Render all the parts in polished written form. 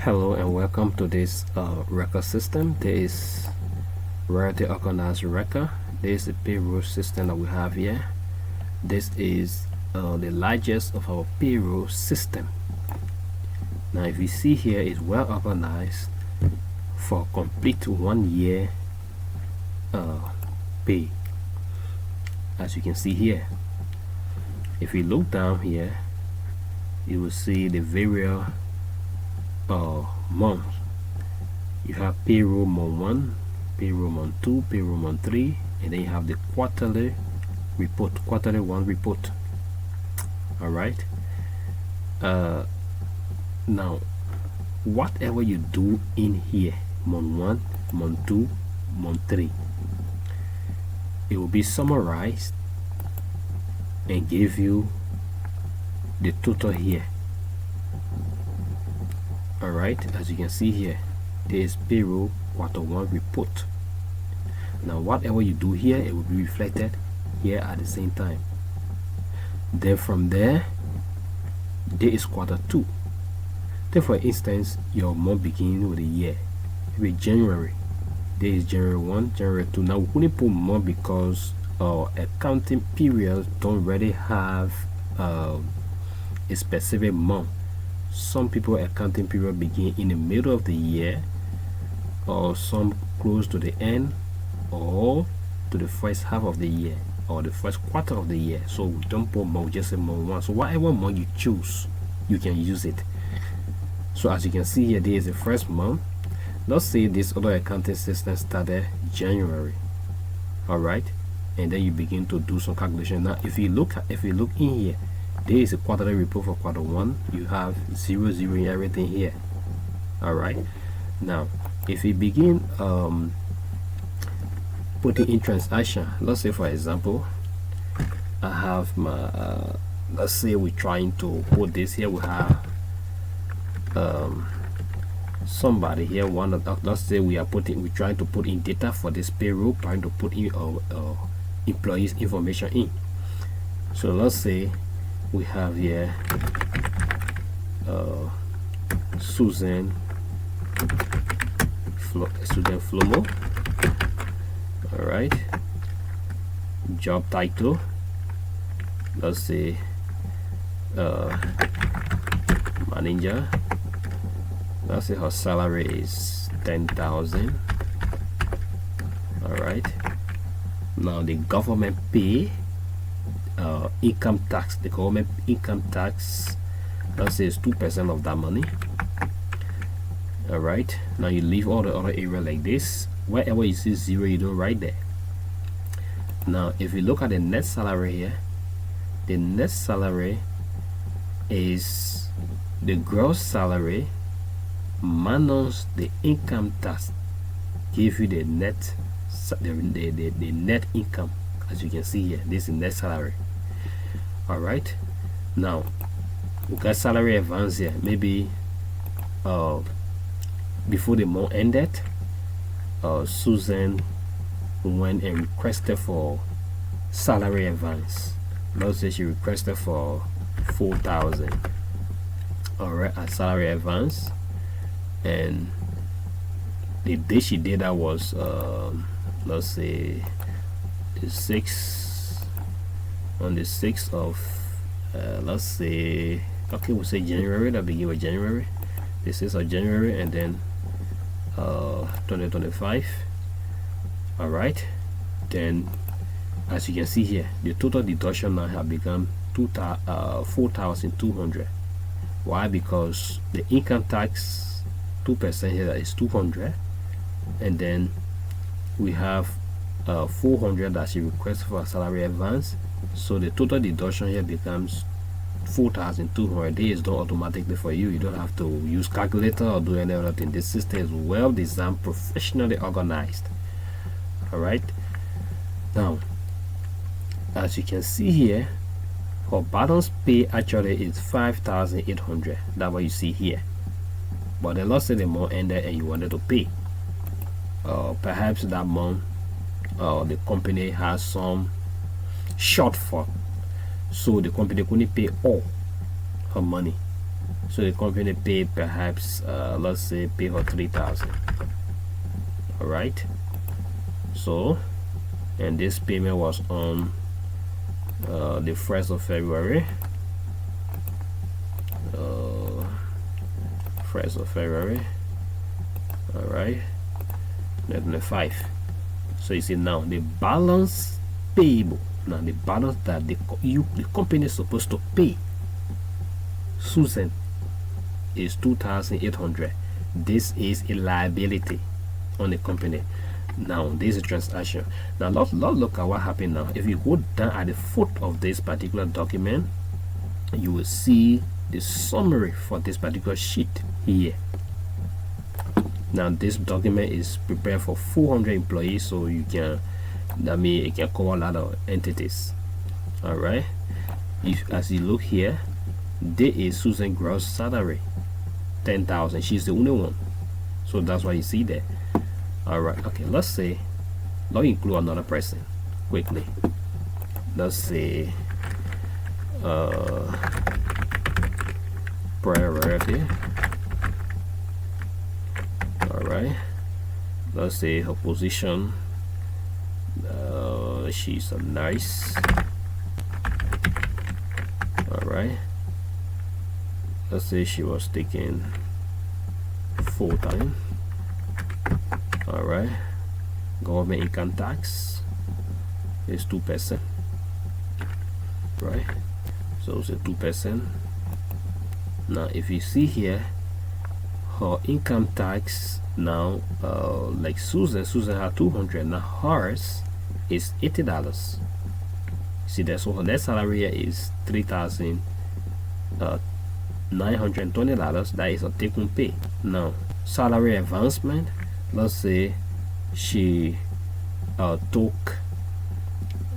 Hello and welcome to this record system. There is royalty organized record. This is the payroll system that we have here. This is the largest of our payroll system. Now if you see here, it's well organized for complete 1 year pay, as you can see here. If you look down here, you will see the various months. You have payroll month 1, payroll month 2, payroll month 3, and then you have the quarterly report, quarterly 1 report. All right. Now whatever you do in here, month 1, month 2, month 3, it will be summarized and give you the total here. All right, as you can see here, there is payroll quarter 1 report. Now whatever you do here, it will be reflected here at the same time. Then from there is quarter 2. Then for instance, your month beginning with a year, maybe January. There is January 1, January 2. Now we couldn't put month because accounting periods don't really have a specific month. Some people accounting period begin in the middle of the year, or some close to the end, or to the first half of the year, or the first quarter of the year. So we don't put month, just a month 1. So whatever month you choose, you can use it. So as you can see here, there is the first month. Let's say this other accounting system started January. All right, and then you begin to do some calculation. Now if you look in here, there is a quarterly report for quarter 1. You have 0, 0 and everything here. All right. Now if we begin putting in transaction, let's say for example, I have my let's say we're trying to put this here. We have somebody here, let's say we're trying to put in data for this payroll, trying to put in employees information in. So let's say we have here Susan Flomo. All right, job title, let's say manager. Let's say her salary is 10,000. all right. Now the government pay income tax, the government income tax, let's say it's 2% of that money. All right, now you leave all the other area like this. Wherever you see 0, you don't write there. Now if you look at the net salary here, the net salary is the gross salary minus the income tax, give you the net the net income. As you can see here, this is net salary. All right, now we got salary advance here. Maybe before the month ended, Susan went and requested for salary advance. Let's say she requested for 4,000. all right, a salary advance, and the day she did that was let's say the 6th, on the 6th of let's say, okay, we'll say January. That begin with January, the 6th of January, and then 2025. all right, then as you can see here, the total deduction now have become 4,200. Why? Because the income tax 2% here is 200, and then we have 400 that she requests for a salary advance. So the total deduction here becomes 4,200. This is done automatically for you. You don't have to use calculator or do any other thing. This system is well designed, professionally organized. all right, now as you can see here, her balance pay actually is 5,800. That's what you see here. But then let's say the month ended and you wanted to pay, perhaps that month the company has some shortfall, so the company couldn't pay all her money. So the company paid perhaps let's say pay for 3,000. All right. So, and this payment was on the 1st of February. 1st of February. All right. 5. So you see now the balance payable. Now the balance that the company is supposed to pay Susan is 2,800. This is a liability on the company. Now this is a transaction. Now let's look at what happened now. If you go down at the foot of this particular document, you will see the summary for this particular sheet here. Now this document is prepared for 400 employees, so you can, that means it can cover a lot of entities. All right. As you look here, there is Susan gross salary 10,000. She's the only one, so that's why you see that. All right. Okay. Let's say, let's include another person quickly. Let's say priority. All right. Let's say her position. She's a nurse. All right. Let's say she was taking full-time. All right. Government income tax is 2%. Right. So it's a 2%. Now, if you see here, her income tax now, like Susan had 200. Now hers is $80. See that? So her net salary here is $3,920. That is a take-home pay. Now, salary advancement. Let's say she took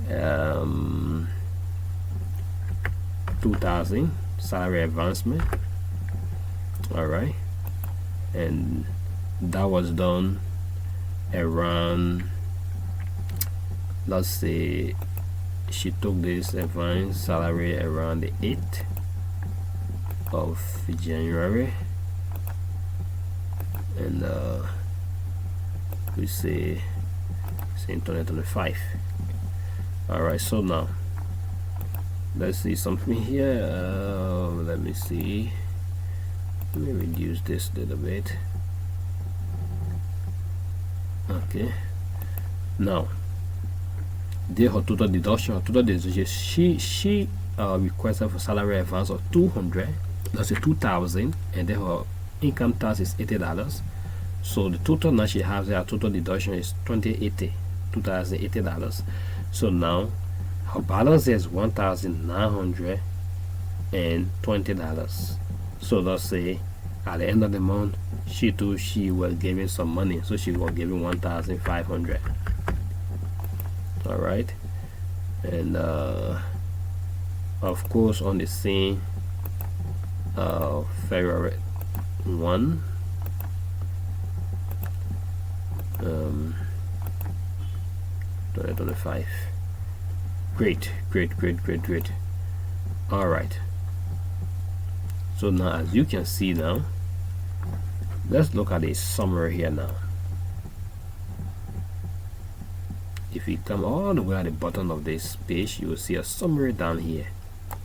2,000 salary advancement. All right, and that was done around, let's say she took this advanced salary around the 8th of January, and we say 2025. All right, so now let's see something here. Let me see. Let me reduce this a little bit. Okay. Now, there her total deduction. She requested for salary advance of 200. That's a 2,000, and then her income tax is $80. So the total now she has her total deduction is $2,080. So now her balance is $1,920. So let's say at the end of the month, she was giving some money, so she was giving 1,500. All right, and of course on the same February 1, 2025. Great. All right. So now, as you can see now, let's look at a summary here now. If you come all the way at the bottom of this page, you will see a summary down here.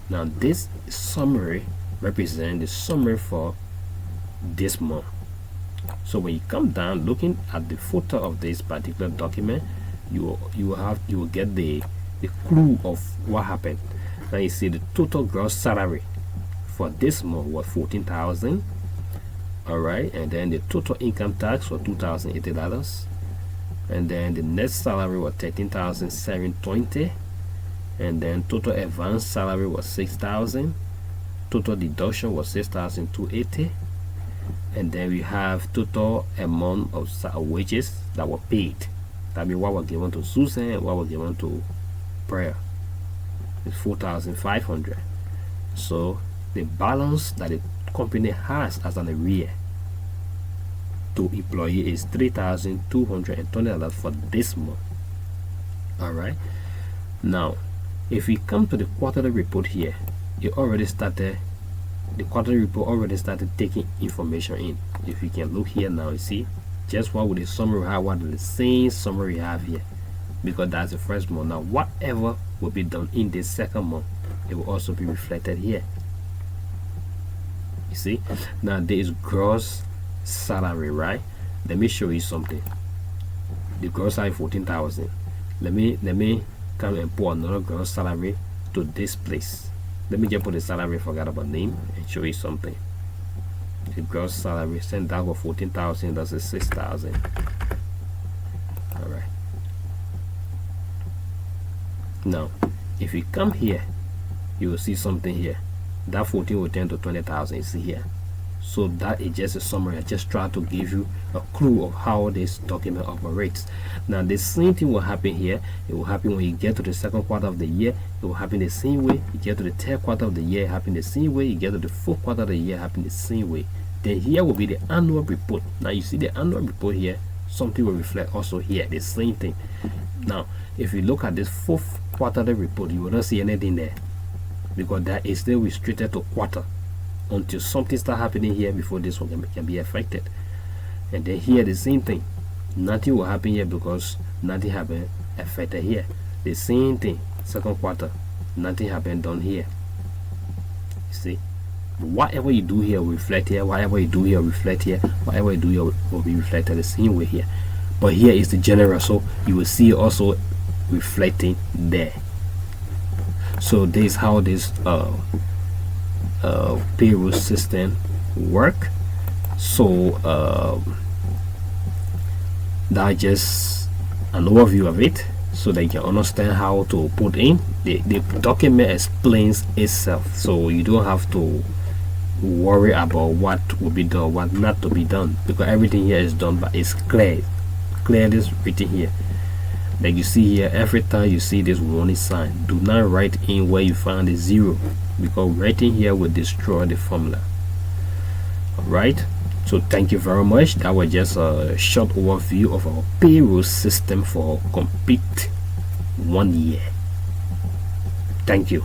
Now this summary represents the summary for this month. So when you come down looking at the footer of this particular document, you will get the clue of what happened. Now you see the total gross salary for this month was 14,000. All right, and then the total income tax was $2,080, and then the net salary was 13,720, and then total advance salary was 6,000. Total deduction was 6,280, and then we have total amount of wages that were paid. That means what was given to Susan and what was given to Prayer is 4,500. So the balance that the company has as an arrear to employee is $3,220 for this month. All right. Now, if we come to the quarterly report here, it already started the quarterly report already started taking information in. If you can look here now, you see just what would the summary have, what the same summary you have here, because that's the first month. Now whatever will be done in the second month, it will also be reflected here. You see, now there is gross salary, right? Let me show you something. The gross salary 14,000. Let me come and put another gross salary to this place. Let me just put the salary, forgot about name, and show you something. The gross salary sent down for 14,000, that's a 6,000. All right. Now, if you come here, you will see something here. That 14 will turn to 20,000. You see here. So that is just a summary. I just try to give you a clue of how this document operates. Now the same thing will happen here. It will happen when you get to the second quarter of the year. It will happen the same way. You get to the third quarter of the year, it happen the same way. You get to the fourth quarter of the year, it happen the same way. Then here will be the annual report. Now you see the annual report here. Something will reflect also here. The same thing. Now if you look at this fourth quarterly report, you will not see anything there, because that is still restricted to quarter until something start happening here before this one can be affected. And then here the same thing, nothing will happen here because nothing happened affected here. The same thing, second quarter, nothing happened done here. You see, whatever you do here will reflect here, whatever you do here will reflect here, whatever you do here will be reflected the same way here. But here is the general, so you will see also reflecting there. So this is how this payroll system work. So that's just an overview of it, so that you can understand how to put in. The document explains itself, so you don't have to worry about what will be done, what not to be done, because everything here is done, but it's clearly written here. Like you see here, every time you see this warning sign, do not write in where you find a 0, because writing here will destroy the formula. Alright, so thank you very much. That was just a short overview of our payroll system for complete 1 year. Thank you.